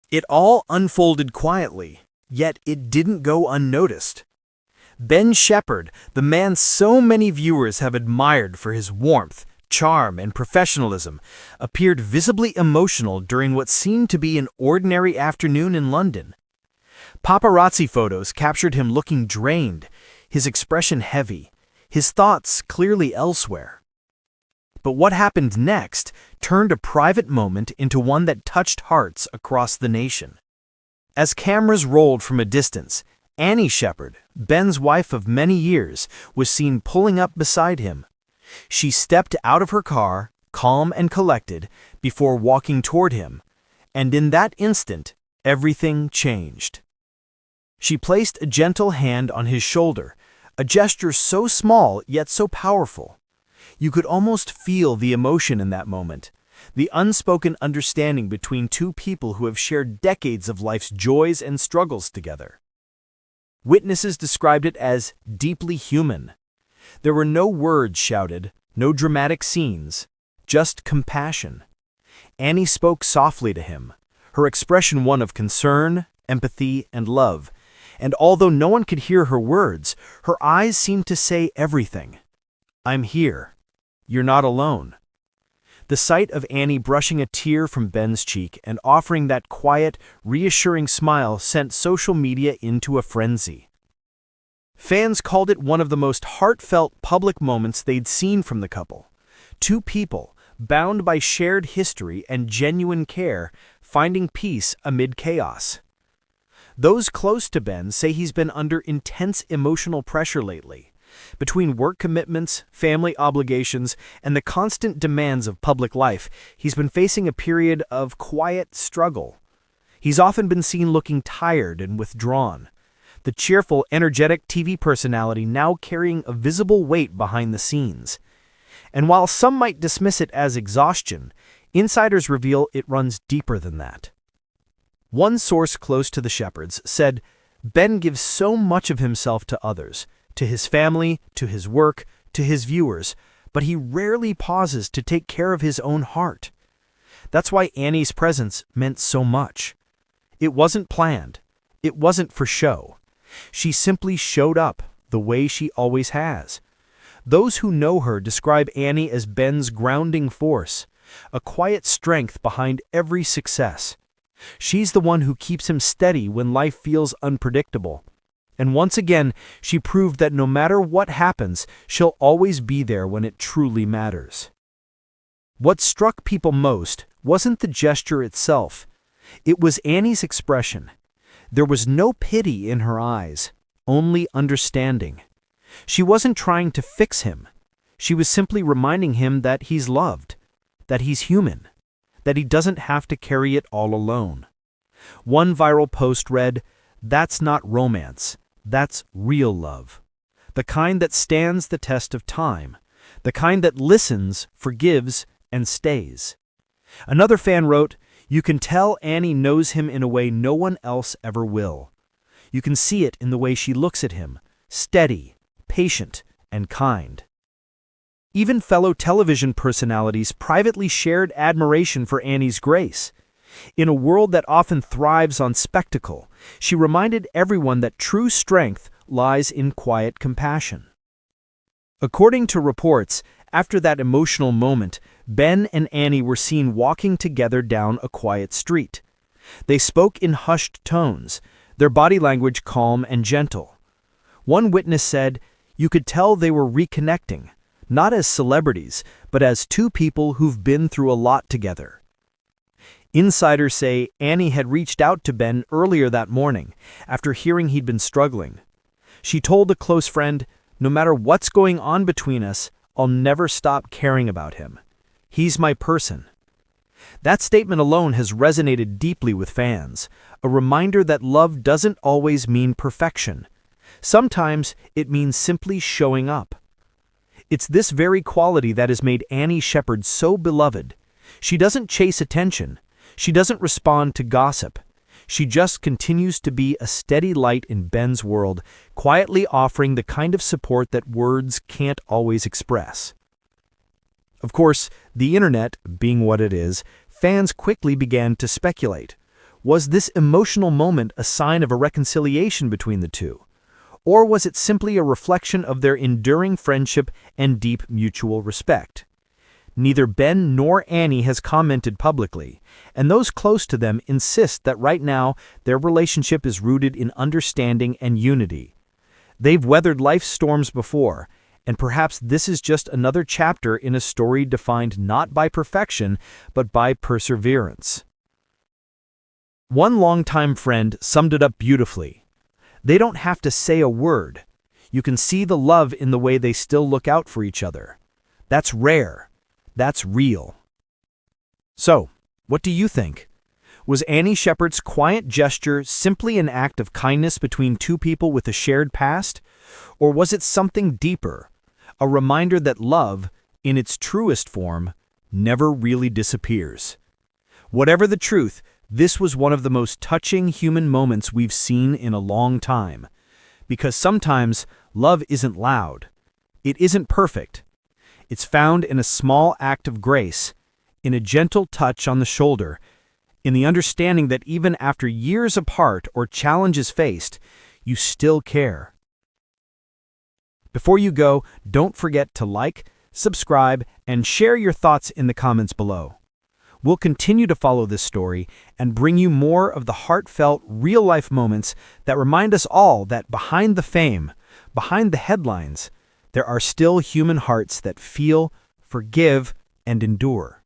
It all unfolded quietly, yet it didn't go unnoticed. Ben Shephard, the man so many viewers have admired for his warmth, charm, and professionalism, appeared visibly emotional during what seemed to be an ordinary afternoon in London. Paparazzi photos captured him looking drained, his expression heavy, his thoughts clearly elsewhere. But what happened next turned a private moment into one that touched hearts across the nation. As cameras rolled from a distance, Annie Shephard, Ben's wife of many years, was seen pulling up beside him. She stepped out of her car, calm and collected, before walking toward him, and in that instant, everything changed. She placed a gentle hand on his shoulder, a gesture so small yet so powerful. You could almost feel the emotion in that moment, the unspoken understanding between two people who have shared decades of life's joys and struggles together. Witnesses described it as deeply human. There were no words shouted, no dramatic scenes, just compassion. Annie spoke softly to him, her expression one of concern, empathy, and love, and although no one could hear her words, her eyes seemed to say everything. "I'm here. You're not alone." The sight of Annie brushing a tear from Ben's cheek and offering that quiet, reassuring smile sent social media into a frenzy. Fans called it one of the most heartfelt public moments they'd seen from the couple. Two people, bound by shared history and genuine care, finding peace amid chaos. Those close to Ben say he's been under intense emotional pressure lately. Between work commitments, family obligations, and the constant demands of public life, he's been facing a period of quiet struggle. He's often been seen looking tired and withdrawn, the cheerful, energetic TV personality now carrying a visible weight behind the scenes. And while some might dismiss it as exhaustion, insiders reveal it runs deeper than that. One source close to the Shephards said, "Ben gives so much of himself to others, to his family, to his work, to his viewers, but he rarely pauses to take care of his own heart." That's why Annie's presence meant so much. It wasn't planned. It wasn't for show. She simply showed up the way she always has. Those who know her describe Annie as Ben's grounding force, a quiet strength behind every success. She's the one who keeps him steady when life feels unpredictable. And once again, she proved that no matter what happens, she'll always be there when it truly matters. What struck people most wasn't the gesture itself. It was Annie's expression. There was no pity in her eyes, only understanding. She wasn't trying to fix him. She was simply reminding him that he's loved, that he's human, that he doesn't have to carry it all alone. One viral post read, "That's not romance. That's real love. The kind that stands the test of time. The kind that listens, forgives, and stays." Another fan wrote, "You can tell Annie knows him in a way no one else ever will. You can see it in the way she looks at him, steady, patient, and kind." Even fellow television personalities privately shared admiration for Annie's grace. In a world that often thrives on spectacle, she reminded everyone that true strength lies in quiet compassion. According to reports, after that emotional moment, Ben and Annie were seen walking together down a quiet street. They spoke in hushed tones, their body language calm and gentle. One witness said, "You could tell they were reconnecting, not as celebrities, but as two people who've been through a lot together." Insiders say Annie had reached out to Ben earlier that morning, after hearing he'd been struggling. She told a close friend, "No matter what's going on between us, I'll never stop caring about him. He's my person." That statement alone has resonated deeply with fans, a reminder that love doesn't always mean perfection. Sometimes it means simply showing up. It's this very quality that has made Annie Shephard so beloved. She doesn't chase attention. She doesn't respond to gossip. She just continues to be a steady light in Ben's world, quietly offering the kind of support that words can't always express. Of course, the internet, being what it is, fans quickly began to speculate. Was this emotional moment a sign of a reconciliation between the two? Or was it simply a reflection of their enduring friendship and deep mutual respect? Neither Ben nor Annie has commented publicly, and those close to them insist that right now their relationship is rooted in understanding and unity. They've weathered life's storms before, and perhaps this is just another chapter in a story defined not by perfection, but by perseverance. One longtime friend summed it up beautifully. They don't have to say a word. You can see the love in the way they still look out for each other. That's rare. That's real. So, what do you think? Was Annie Shephard's quiet gesture simply an act of kindness between two people with a shared past? Or was it something deeper, a reminder that love, in its truest form, never really disappears? Whatever the truth, this was one of the most touching human moments we've seen in a long time. Because sometimes love isn't loud. It isn't perfect. It's found in a small act of grace, in a gentle touch on the shoulder, in the understanding that even after years apart or challenges faced, you still care. Before you go, don't forget to like, subscribe, and share your thoughts in the comments below. We'll continue to follow this story and bring you more of the heartfelt, real-life moments that remind us all that behind the fame, behind the headlines, there are still human hearts that feel, forgive, and endure.